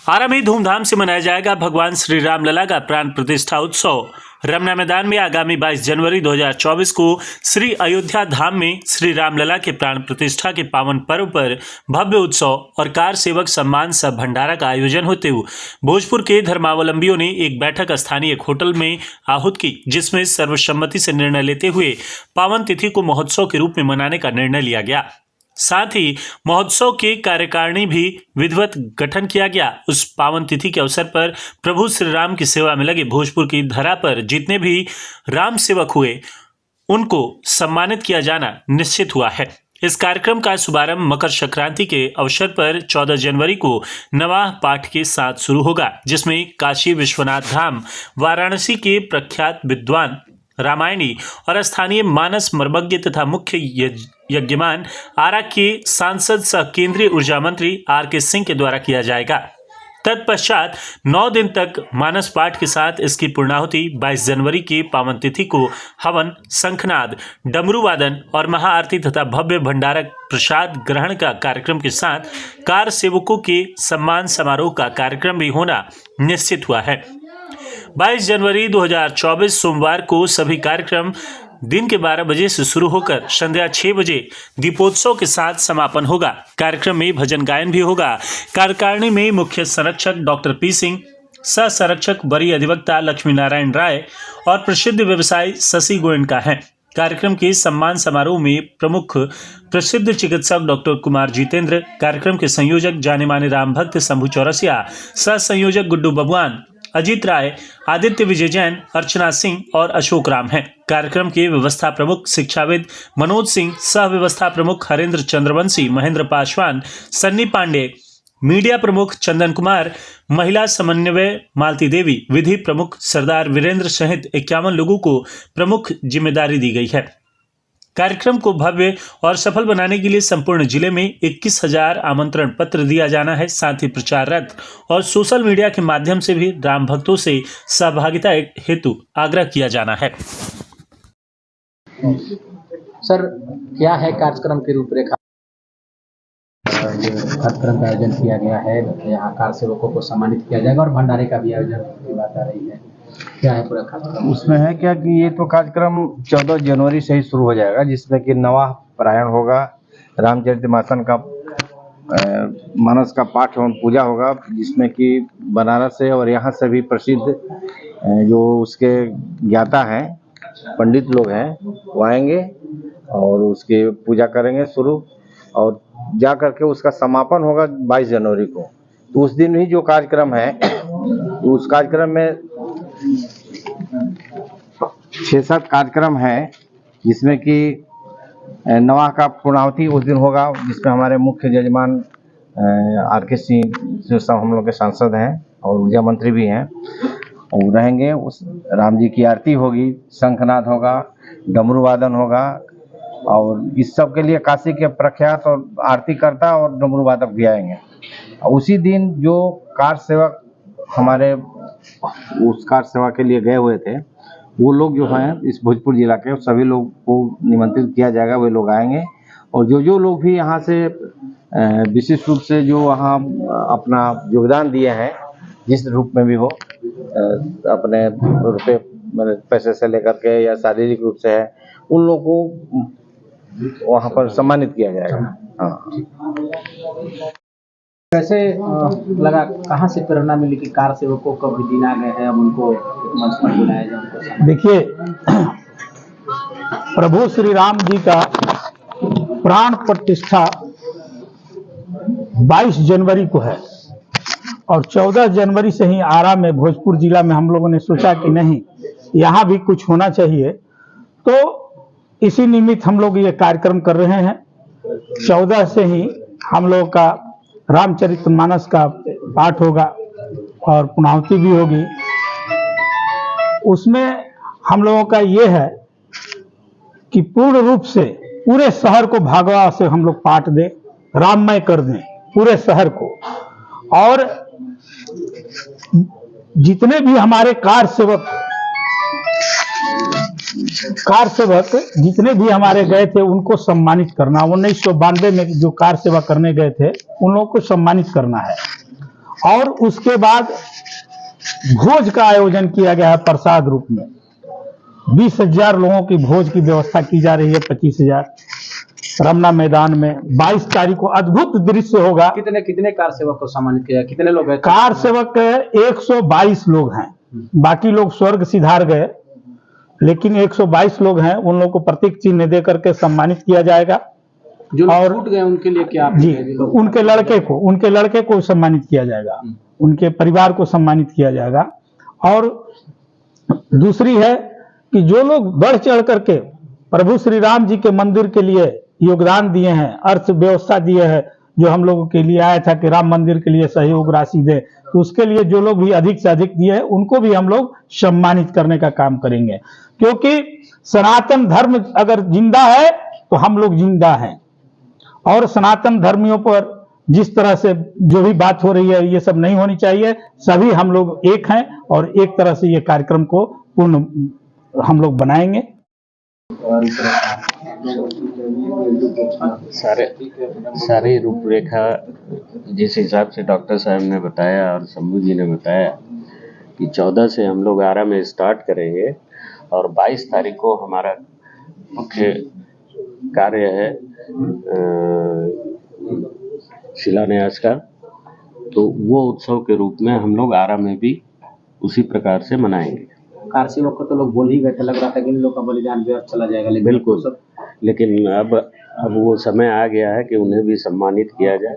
आरा में धूमधाम से मनाया जाएगा भगवान श्री राम लला का प्राण प्रतिष्ठा उत्सव। रमना मैदान में आगामी 22 जनवरी 2024 को श्री अयोध्या धाम में श्री राम लला के प्राण प्रतिष्ठा के पावन पर्व पर भव्य उत्सव और कार सेवक सम्मान सह भंडारा का आयोजन होते हुए भोजपुर के धर्मावलंबियों ने एक बैठक स्थानीय एक होटल में आहूत की, जिसमें सर्वसम्मति से निर्णय लेते हुए पावन तिथि को महोत्सव के रूप में मनाने का निर्णय लिया गया। साथ ही महोत्सव के कार्यकारिणी भी विधिवत गठन किया गया। उस पावन तिथि के अवसर पर प्रभु श्री राम की सेवा में लगे भोजपुर की धरा पर जितने भी राम सेवक हुए उनको सम्मानित किया जाना निश्चित हुआ है। इस कार्यक्रम का शुभारंभ मकर संक्रांति के अवसर पर 14 जनवरी को नवाह पाठ के साथ शुरू होगा, जिसमें काशी विश्वनाथ धाम, वाराणसी के प्रख्यात विद्वान रामायणी और स्थानीय मानस मर्मज्ञ तथा मुख्य यज्ञमान आरा के सांसद सह केंद्रीय ऊर्जा मंत्री आर.के. सिंह के द्वारा किया जाएगा। तत्पश्चात 9 दिन तक मानस पाठ के साथ इसकी पूर्णाहुति 22 जनवरी की पावन तिथि को हवन, शंखनाद, डमरू वादन और महाआरती तथा भव्य भंडारा प्रसाद ग्रहण का कार्यक्रम के साथ कार सेवकों के सम्मान समारोह का कार्यक्रम भी होना निश्चित हुआ है। 22 जनवरी 2024 सोमवार को सभी कार्यक्रम दिन के 12 बजे से शुरू होकर संध्या 6 बजे दीपोत्सव के साथ समापन होगा। कार्यक्रम में भजन गायन भी होगा। कार्यकारिणी में मुख्य संरक्षक डॉक्टर पी सिंह, सह संरक्षक वरीय अधिवक्ता लक्ष्मी नारायण राय और प्रसिद्ध व्यवसायी शशि गोयनका हैं। कार्यक्रम के सम्मान समारोह में प्रमुख प्रसिद्ध चिकित्सक डॉक्टर कुमार जितेंद्र, कार्यक्रम के संयोजक जाने माने राम भक्त शंभू चौरसिया, सह संयोजक गुड्डू बबुआन, अजीत राय, आदित्य विजय जैन, अर्चना सिंह और अशोक राम हैं। कार्यक्रम के व्यवस्था प्रमुख शिक्षाविद मनोज सिंह, सह व्यवस्था प्रमुख हरेंद्र चंद्रवंशी, महेंद्र पासवान, सन्नी पांडे, मीडिया प्रमुख चंदन कुमार, महिला समन्वय मालती देवी, विधि प्रमुख सरदार वीरेंद्र सहित 51 लोगों को प्रमुख जिम्मेदारी दी गई है। कार्यक्रम को भव्य और सफल बनाने के लिए संपूर्ण जिले में 21,000 आमंत्रण पत्र दिया जाना है। साथ ही प्रचार रथ और सोशल मीडिया के माध्यम से भी राम भक्तों से सहभागिता हेतु आग्रह किया जाना है। सर, क्या है कार्यक्रम की रूपरेखा? कार्यक्रम का आयोजन किया गया है, यहाँ कार सेवकों को सम्मानित किया जाएगा और भंडारे का भी आयोजन की बात आ रही है। क्या है पूरा कार्यक्रम? उसमें है क्या कि ये तो कार्यक्रम 14 जनवरी से ही शुरू हो जाएगा, जिसमें कि नवाह पारायण होगा, रामचरितमानस का मानस का पाठ एवं पूजा होगा, जिसमें कि बनारस से और यहाँ से भी प्रसिद्ध जो उसके ज्ञाता हैं, पंडित लोग हैं, वो आएंगे और उसकी पूजा करेंगे शुरू, और जा करके उसका समापन होगा 22 जनवरी को। तो उस दिन ही जो कार्यक्रम है, तो उस कार्यक्रम में 6-7 कार्यक्रम है, जिसमें कि नवाह का पूर्णाहुति उस दिन होगा, जिसमें हमारे मुख्य जजमान आर.के. सिंह जो सब हम लोग के सांसद हैं और ऊर्जा मंत्री भी हैं, वो रहेंगे। उस राम जी की आरती होगी, शंखनाद होगा, डमरू वादन होगा, और इस सब के लिए काशी के प्रख्यात और आरती करता और डमरू वादक भी आएंगे। उसी दिन जो कार सेवक हमारे उस कार सेवा के लिए गए हुए थे, वो लोग जो हैं इस भोजपुर जिला के सभी लोग को निमंत्रित किया जाएगा, वे लोग आएंगे। और जो लोग भी यहाँ से विशेष रूप से जो वहाँ अपना योगदान दिए हैं, जिस रूप में भी हो, अपने रुपये पैसे से लेकर के या शारीरिक रूप से है, उन लोगों को वहाँ पर सम्मानित किया जाएगा। हाँ, कैसे लगा, कहाँ से प्रेरणा मिली कि कार सेवकों को भी दिन आ गए हैं, अब उनको मंच पर बुलाया जाए, उनको? देखिए, प्रभु श्री राम जी का प्राण प्रतिष्ठा 22 जनवरी को है और 14 जनवरी से ही आरा में, भोजपुर जिला में हम लोगों ने सोचा कि नहीं, यहाँ भी कुछ होना चाहिए, तो इसी निमित्त हम लोग ये कार्यक्रम कर रहे हैं। 14 से ही हम लोगों का रामचरितमानस का पाठ होगा और पूर्णाहुति भी होगी। उसमें हम लोगों का ये है कि पूर्ण रूप से पूरे शहर को भागवत से हम लोग पाठ दें, राममय कर दें पूरे शहर को। और जितने भी हमारे कार सेवक जितने भी हमारे गए थे, उनको सम्मानित करना। 1992 में जो कार सेवा करने गए थे, उन लोगों को सम्मानित करना है। और उसके बाद भोज का आयोजन किया गया है प्रसाद रूप में। 20,000 लोगों की भोज की व्यवस्था की जा रही है। 25,000 रमना मैदान में 22 तारीख को अद्भुत दृश्य होगा। कितने कितने कार सेवक को सम्मानित किया, कितने लोग हैं? कार सेवक 122 लोग हैं, बाकी लोग स्वर्ग सिधार गए, लेकिन 122 लोग हैं। उन लोगों को प्रतीक चिन्ह दे करके सम्मानित किया जाएगा। जो और छूट गए उनके लिए क्या आप जी, उनके लड़के को सम्मानित किया जाएगा, उनके परिवार को सम्मानित किया जाएगा। और दूसरी है कि जो लोग बढ़ चढ़ करके प्रभु श्री राम जी के मंदिर के लिए योगदान दिए हैं, अर्थव्यवस्था दिए हैं, जो हम लोगों के लिए आया था कि राम मंदिर के लिए सहयोग राशि दे, तो उसके लिए जो लोग भी अधिक से अधिक दिए हैं उनको भी हम लोग सम्मानित करने का काम करेंगे। क्योंकि सनातन धर्म अगर जिंदा है तो हम लोग जिंदा हैं, और सनातन धर्मियों पर जिस तरह से जो भी बात हो रही है ये सब नहीं होनी चाहिए। सभी हम लोग एक हैं और एक तरह से ये कार्यक्रम को पूर्ण हम लोग बनाएंगे। सारी रूपरेखा जिस हिसाब से डॉक्टर साहब ने बताया और शंभू जी ने बताया कि 14 से हम लोग आरा में स्टार्ट करेंगे और 22 तारीख को हमारा मुख्य कार्य है शिलान्यास का, तो वो उत्सव के रूप में हम लोग आरा में भी उसी प्रकार से मनाएंगे। कार सेवक को तो लोग बोल ही गए थे, लग रहा था कि इन लोग का बलिदान व्यर्थ चला जाएगा, लेकिन बिल्कुल सब लेकिन अब वो समय आ गया है कि उन्हें भी सम्मानित किया जाए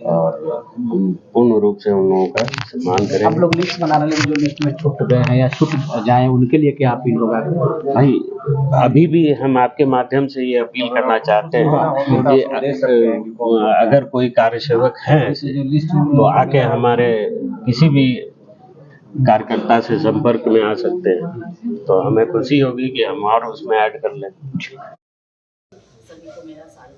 और हम पूर्ण रूप से उन लोगों का सम्मान करें। आप लोग लिस्ट बना रहे हैं, जो लिस्ट में छूट गए हैं या छूट जाए उनके लिए क्या अपील होगा? भाई अभी भी हम आपके माध्यम से ये अपील करना चाहते हैं कि अगर कोई कार्य सेवक है तो आके हमारे किसी भी कार्यकर्ता से संपर्क में आ सकते हैं, तो हमें खुशी होगी कि हम और उसमें ऐड कर लें। सभी को मेरा साल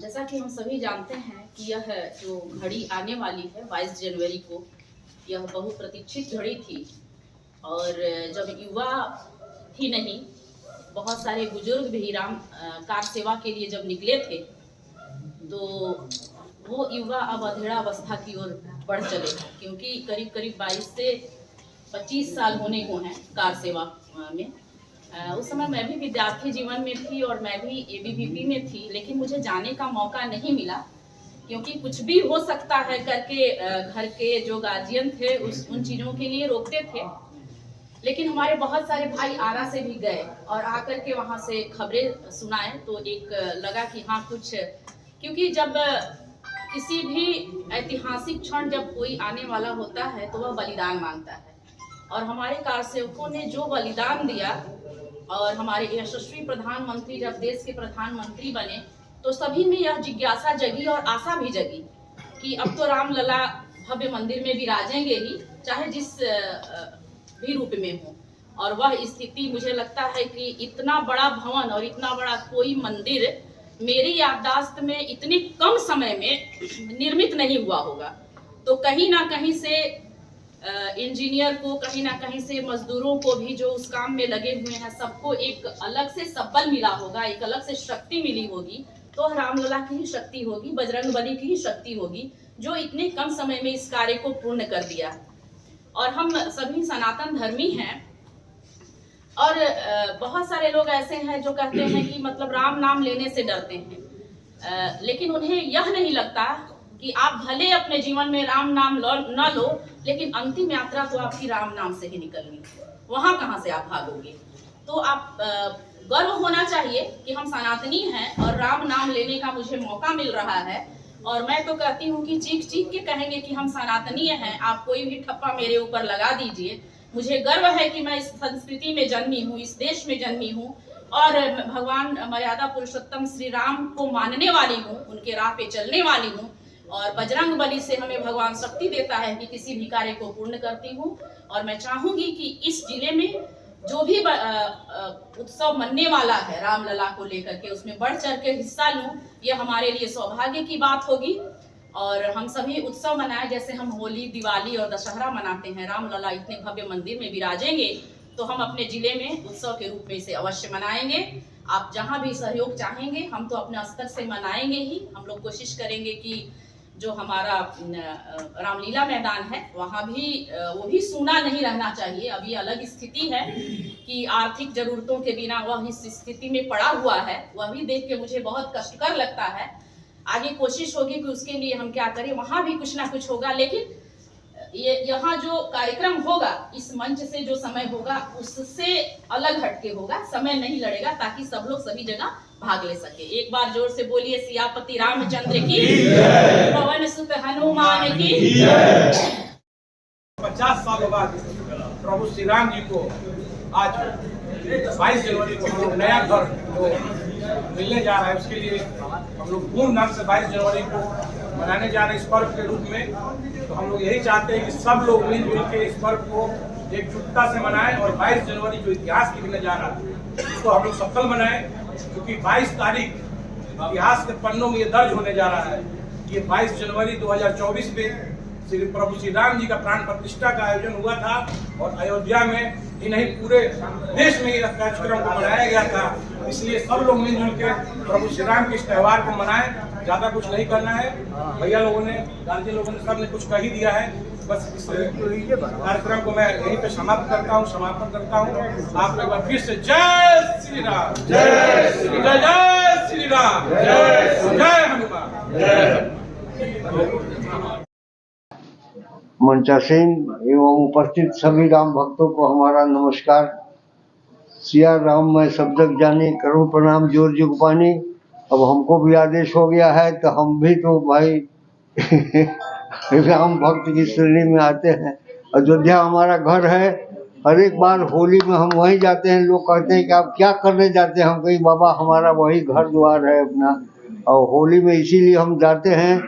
जैसा कि हम सभी जानते हैं कि यह जो घड़ी आने वाली है 22 जनवरी को, यह बहुप्रतीक्षित घड़ी थी। और जब युवा ही नहीं, बहुत सारे बुजुर्ग भी राम कार सेवा के लिए जब निकले थे, तो वो युवा अब अधेड़ा अवस्था की ओर बढ़ चले, क्योंकि करीब करीब 22 से 25 साल होने को हैं कार सेवा में। उस समय मैं भी विद्यार्थी जीवन में थी और मैं भी एबीवीपी में थी, लेकिन मुझे जाने का मौका नहीं मिला, क्योंकि कुछ भी हो सकता है करके घर के जो गार्जियन थे उन चीज़ों के लिए रोकते थे। लेकिन हमारे बहुत सारे भाई आरा से भी गए और आकर के वहाँ से खबरें सुनाए, तो एक लगा कि हाँ कुछ, क्योंकि जब किसी भी ऐतिहासिक क्षण जब कोई आने वाला होता है तो वह बलिदान मांगता है, और हमारे कार सेवकों ने जो बलिदान दिया, और हमारे यशस्वी प्रधानमंत्री जब देश के प्रधानमंत्री बने तो सभी में यह जिज्ञासा जगी और आशा भी जगी कि अब तो रामलला भव्य मंदिर में विराजेंगे ही, चाहे जिस भी रूप में हो। और वह स्थिति मुझे लगता है कि इतना बड़ा भवन और इतना बड़ा कोई मंदिर मेरी याददाश्त में इतने कम समय में निर्मित नहीं हुआ होगा। तो कहीं ना कहीं से इंजीनियर को, कहीं ना कहीं से मजदूरों को भी जो उस काम में लगे हुए हैं, सबको एक अलग से सबल मिला होगा, एक अलग से शक्ति मिली होगी। तो रामलला की ही शक्ति होगी, बजरंगबली की ही शक्ति होगी, जो इतने कम समय में इस कार्य को पूर्ण कर दिया। और हम सभी सनातन धर्मी हैं, और बहुत सारे लोग ऐसे हैं जो कहते हैं कि मतलब राम नाम लेने से डरते हैं, लेकिन उन्हें यह नहीं लगता कि आप भले अपने जीवन में राम नाम न लो, लेकिन अंतिम यात्रा तो आपकी राम नाम से ही निकलनी, वहां कहां से आप भागोगे। तो आप गर्व होना चाहिए कि हम सनातनी हैं और राम नाम लेने का मुझे मौका मिल रहा है। और मैं तो कहती हूँ कि चीख चीख के कहेंगे कि हम सनातनीय हैं, आप कोई भी ठप्पा मेरे ऊपर लगा दीजिए। मुझे गर्व है कि मैं इस संस्कृति में जन्मी हूँ, इस देश में जन्मी हूँ, और भगवान मर्यादा पुरुषोत्तम श्री राम को मानने वाली हूँ, उनके राह पे चलने वाली हूँ। और बजरंग बली से हमें भगवान शक्ति देता है कि किसी भी कार्य को पूर्ण करती हूँ। और मैं चाहूंगी कि इस जिले में जो भी उत्सव मनने वाला है रामलला को लेकर के, उसमें बढ़ चढ़ के हिस्सा लूं, यह हमारे लिए सौभाग्य की बात होगी। और हम सभी उत्सव मनाएं, जैसे हम होली, दिवाली और दशहरा मनाते हैं। रामलला इतने भव्य मंदिर में विराजेंगे तो हम अपने जिले में उत्सव के रूप में इसे अवश्य मनाएंगे। आप जहां भी सहयोग चाहेंगे, हम तो अपने स्तर से मनाएंगे ही। हम लोग कोशिश करेंगे कि जो हमारा रामलीला मैदान है वहाँ भी वो भी सूना नहीं रहना चाहिए। अभी अलग स्थिति है कि आर्थिक जरूरतों के बिना वह इस स्थिति में पड़ा हुआ है, वह भी देख के मुझे बहुत कष्टकर लगता है। आगे कोशिश होगी कि उसके लिए हम क्या करें, वहाँ भी कुछ ना कुछ होगा। लेकिन ये यहाँ जो कार्यक्रम होगा, इस मंच से जो समय होगा उससे अलग हटके होगा, समय नहीं लड़ेगा, ताकि सब लोग सभी जगह भाग ले सके। एक बार जोर से बोलिए सियापति रामचंद्र की, पवन सुत हनुमान की। 50 सालों बाद प्रभु श्री राम जी को आज 22 जनवरी को हम लोग नया घर जो मिलने जा रहा है, उसके लिए हम लोग धूमधाम से 22 जनवरी को मनाने जा रहे हैं इस पर्व के रूप में। तो हम लोग यही चाहते हैं कि सब लोग मिलजुल के इस पर्व को एकजुटता से मनाएं और 22 जनवरी जो इतिहास लिखने जा रहा है उसको हम लोग सफल बनाएं, क्योंकि 22 तारीख इतिहास के पन्नों में ये दर्ज होने जा रहा है कि 22 जनवरी 2024 में श्री प्रभु श्री राम जी का प्राण प्रतिष्ठा का आयोजन हुआ था और अयोध्या में ही नहीं पूरे देश में इस कार्यक्रम को मनाया गया था। इसलिए सब लोग मिलजुल के प्रभु श्री राम के इस त्यौहार को मनाएं। ज्यादा कुछ नहीं करना है, भैया लोगों ने, गार्जियन लोगों ने, सब ने कुछ कह ही दिया है। बस इस कार्यक्रम को मैं यहीं पे समाप्त करता हूँ, समापन करता हूँ। आप एक बार फिर से जय श्री राम, जय श्री राम, जय श्री राम, जय हनुमान। मंचासीन एवं उपस्थित सभी राम भक्तों को हमारा नमस्कार। सिया राम मैं सब जग जानी, करूं प्रणाम जोर जुग पानी। अब हमको भी आदेश हो गया है तो हम भी तो भाई राम भक्त की श्रेणी में आते हैं। अयोध्या हमारा घर है। हर एक बार होली में हम वहीं जाते हैं। लोग कहते हैं कि आप क्या करने जाते हैं, हम कहीं बाबा हमारा वही घर द्वार है अपना। और होली में इसीलिए हम जाते हैं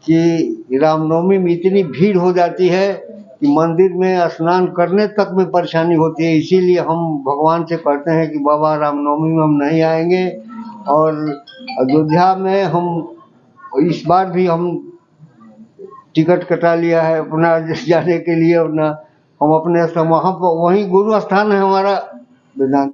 कि रामनवमी में इतनी भीड़ हो जाती है कि मंदिर में स्नान करने तक में परेशानी होती है। इसीलिए हम भगवान से कहते हैं कि बाबा रामनवमी में हम नहीं आएंगे। और अयोध्या में हम इस बार भी हम टिकट कटा लिया है अपना जाने के लिए। अपना हम अपने वहाँ पर वहीं गुरु स्थान है हमारा वेदांत।